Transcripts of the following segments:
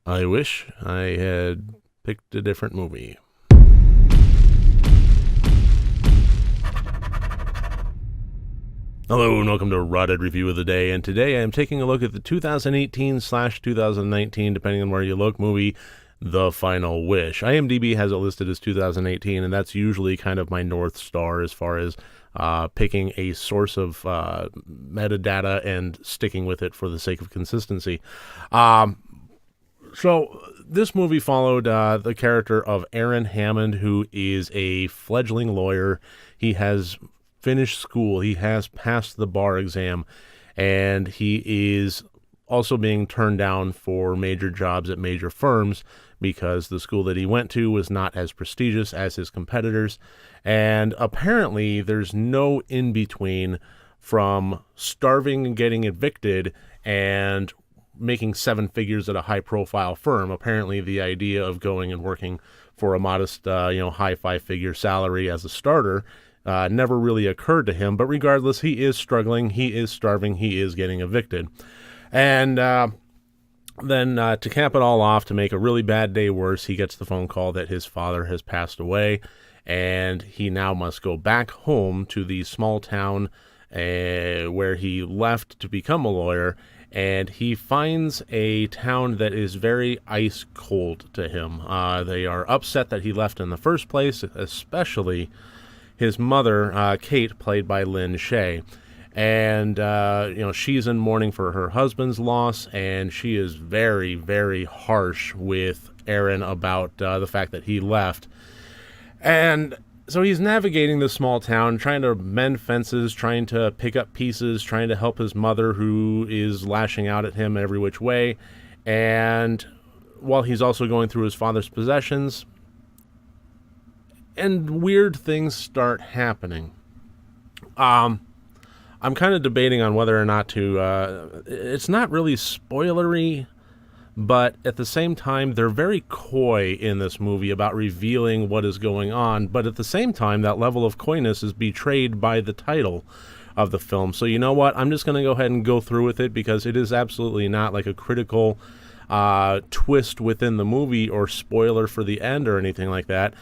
I wish I had picked a different movie. Hello and welcome to Rotted Review of the Day, and today I am taking a look at the 2018/2019, depending on where you look, movie The Final Wish. IMDb has it listed as 2018, and that's usually kind of my North Star as far as picking a source of metadata and sticking with it for the sake of consistency. So this movie followed the character of Aaron Hammond, who is a fledgling lawyer. He has finished school. He has passed the bar exam, and he is also being turned down for major jobs at major firms because the school that he went to was not as prestigious as his competitors. And apparently there's no in-between from starving and getting evicted and making seven figures at a high-profile firm. Apparently, the idea of going and working for a modest, high five-figure salary as a starter never really occurred to him. But regardless, he is struggling, he is starving, he is getting evicted. And then to cap it all off, to make a really bad day worse, he gets the phone call that his father has passed away, and he now must go back home to the small town where he left to become a lawyer. And he finds a town that is very ice cold to him. They are upset that he left in the first place, especially his mother, Kate, played by Lynn Shay. And, she's in mourning for her husband's loss, and she is very, very harsh with Aaron about the fact that he left. And so he's navigating this small town, trying to mend fences, trying to pick up pieces, trying to help his mother, who is lashing out at him every which way. And while he's also going through his father's possessions, and weird things start happening. I'm kind of debating on whether or not to... it's not really spoilery, but at the same time, they're very coy in this movie about revealing what is going on. But at the same time, that level of coyness is betrayed by the title of the film. So you know what? I'm just going to go ahead and go through with it, because it is absolutely not like a critical twist within the movie or spoiler for the end or anything like that.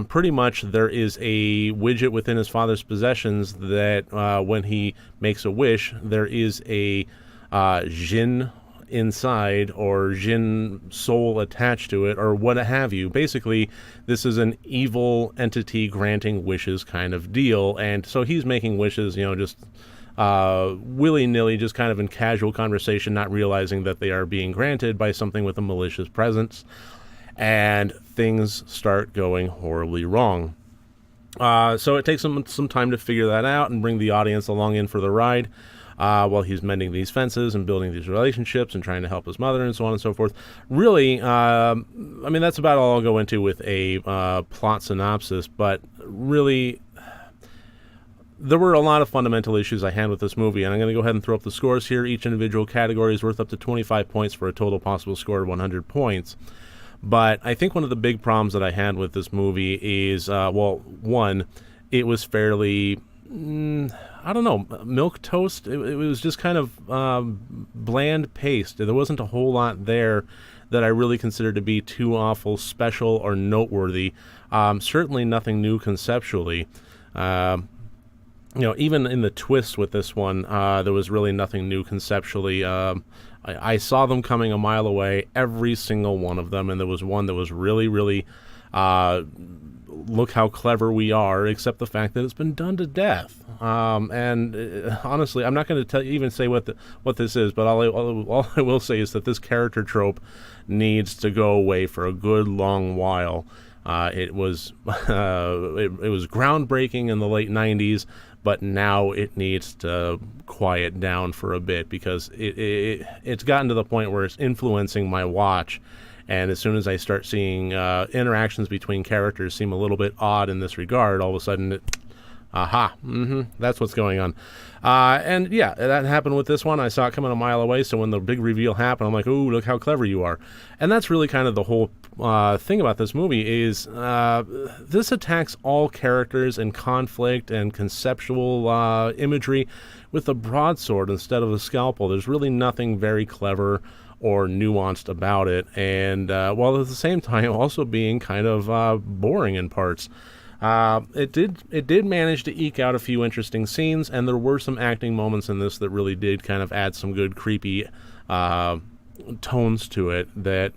Pretty much there is a widget within his father's possessions that when he makes a wish, there is a Jinn inside, or Jinn soul attached to it, or what have you. Basically, this is an evil entity granting wishes kind of deal, and so he's making wishes, just willy-nilly, just kind of in casual conversation, not realizing that they are being granted by something with a malicious presence, and things start going horribly wrong. So it takes him some time to figure that out and bring the audience along in for the ride. While he's mending these fences and building these relationships and trying to help his mother and so on and so forth. Really, that's about all I'll go into with a plot synopsis, but really, there were a lot of fundamental issues I had with this movie, and I'm going to go ahead and throw up the scores here. Each individual category is worth up to 25 points for a total possible score of 100 points. But I think one of the big problems that I had with this movie is, one, it was fairly... milk toast. It was just kind of bland paste. There wasn't a whole lot there that I really considered to be too awful special or noteworthy. Certainly nothing new conceptually. Even in the twist with this one, there was really nothing new conceptually. I saw them coming a mile away, every single one of them, and there was one that was really, really... look how clever we are, except the fact that it's been done to death. Honestly, I'm not going to even say what this is, but all I will say is that this character trope needs to go away for a good long while. It was groundbreaking in the late 90s, but now it needs to quiet down for a bit, because it's gotten to the point where it's influencing my watch. And as soon as I start seeing interactions between characters seem a little bit odd in this regard, all of a sudden, that's what's going on. And yeah, that happened with this one. I saw it coming a mile away, so when the big reveal happened, I'm like, ooh, look how clever you are. And that's really kind of the whole thing about this movie is this attacks all characters and conflict and conceptual imagery with a broadsword instead of a scalpel. There's really nothing very clever or nuanced about it, and while at the same time also being kind of boring in parts. It did manage to eke out a few interesting scenes, and there were some acting moments in this that really did kind of add some good creepy tones to it that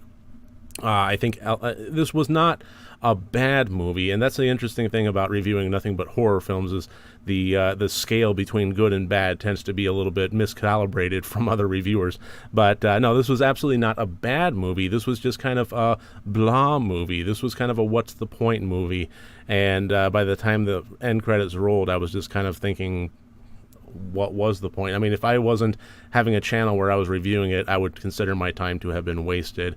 I think this was not a bad movie, and that's the interesting thing about reviewing nothing but horror films is the scale between good and bad tends to be a little bit miscalibrated from other reviewers. But no, this was absolutely not a bad movie. This was just kind of a blah movie. This was kind of a what's the point movie. And by the time the end credits rolled, I was just kind of thinking, what was the point? I mean, if I wasn't having a channel where I was reviewing it, I would consider my time to have been wasted.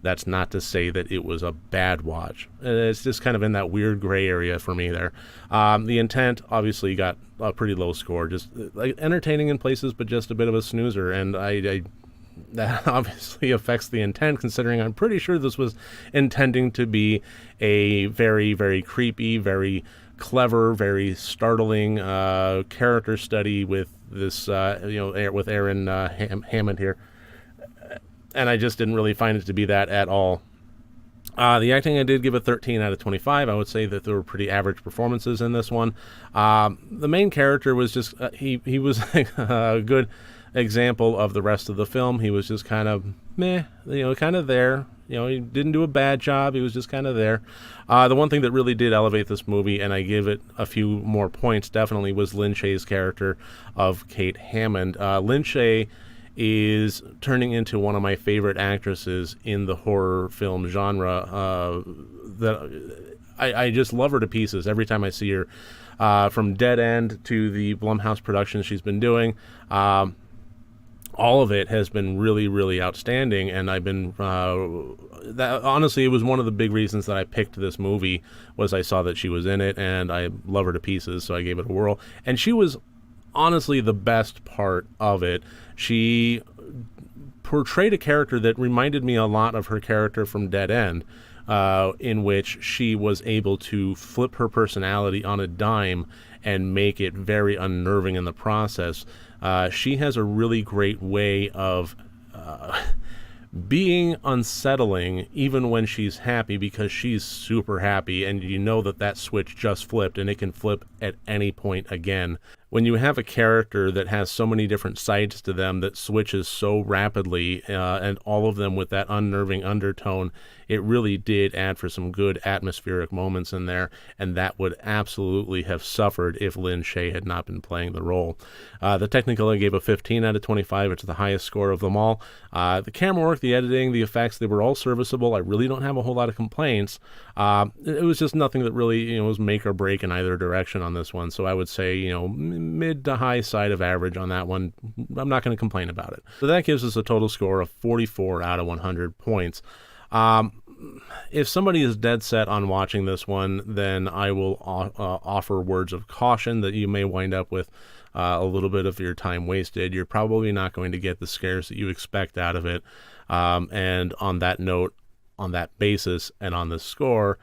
That's not to say that it was a bad watch. It's just kind of in that weird gray area for me there. The Intent obviously got a pretty low score, just like entertaining in places, but just a bit of a snoozer. And I that obviously affects The Intent, considering I'm pretty sure this was intending to be a very, very creepy, very clever, very startling character study with this, with Aaron Hammond here. And I just didn't really find it to be that at all. The acting, I did give a 13 out of 25. I would say that there were pretty average performances in this one. The main character was just, he was a good example of the rest of the film. He was just kind of meh, kind of there. He didn't do a bad job. He was just kind of there. The one thing that really did elevate this movie, and I give it a few more points, definitely, was Lin Shaye's character of Kate Hammond. Lin Shaye is turning into one of my favorite actresses in the horror film genre. That I just love her to pieces every time I see her. From Dead End to the Blumhouse productions she's been doing, all of it has been really, really outstanding. And I've been honestly, it was one of the big reasons that I picked this movie, was I saw that she was in it, and I love her to pieces, so I gave it a whirl. And she was honestly the best part of it. She portrayed a character that reminded me a lot of her character from Dead End, in which she was able to flip her personality on a dime and make it very unnerving in the process. She has a really great way of being unsettling even when she's happy, because she's super happy, and you know that switch just flipped, and it can flip at any point again. When you have a character that has so many different sides to them that switches so rapidly, and all of them with that unnerving undertone, it really did add for some good atmospheric moments in there, and that would absolutely have suffered if Lin Shaye had not been playing the role. The technical, I gave a 15 out of 25. It's the highest score of them all. The camera work, the editing, the effects, they were all serviceable. I really don't have a whole lot of complaints. It was just nothing that really was make or break in either direction on this one. So I would say mid to high side of average on that one. I'm not going to complain about it. So that gives us a total score of 44 out of 100 points. If somebody is dead set on watching this one, then I will offer words of caution that you may wind up with a little bit of your time wasted. You're probably not going to get the scares that you expect out of it. And on that note, on that basis, and on the score,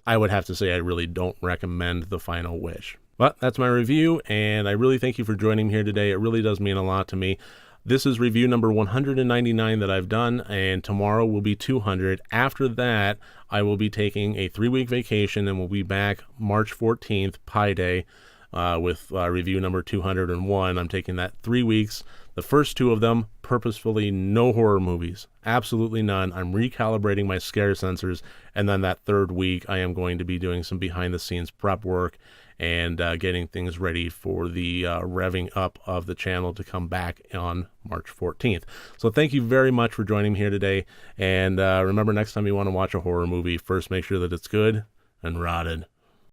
I would have to say I really don't recommend The Final Wish. But that's my review, and I really thank you for joining me here today. It really does mean a lot to me. This is review number 199 that I've done, and tomorrow will be 200. After that, I will be taking a 3-week vacation, and we'll be back March 14th, Pi Day, with review number 201. I'm taking that 3 weeks. The first 2 of them, purposefully no horror movies. Absolutely none. I'm recalibrating my scare sensors, and then that 3rd week, I am going to be doing some behind-the-scenes prep work and getting things ready for the revving up of the channel to come back on March 14th. So thank you very much for joining me here today. And remember, next time you want to watch a horror movie, first make sure that it's good and rotted.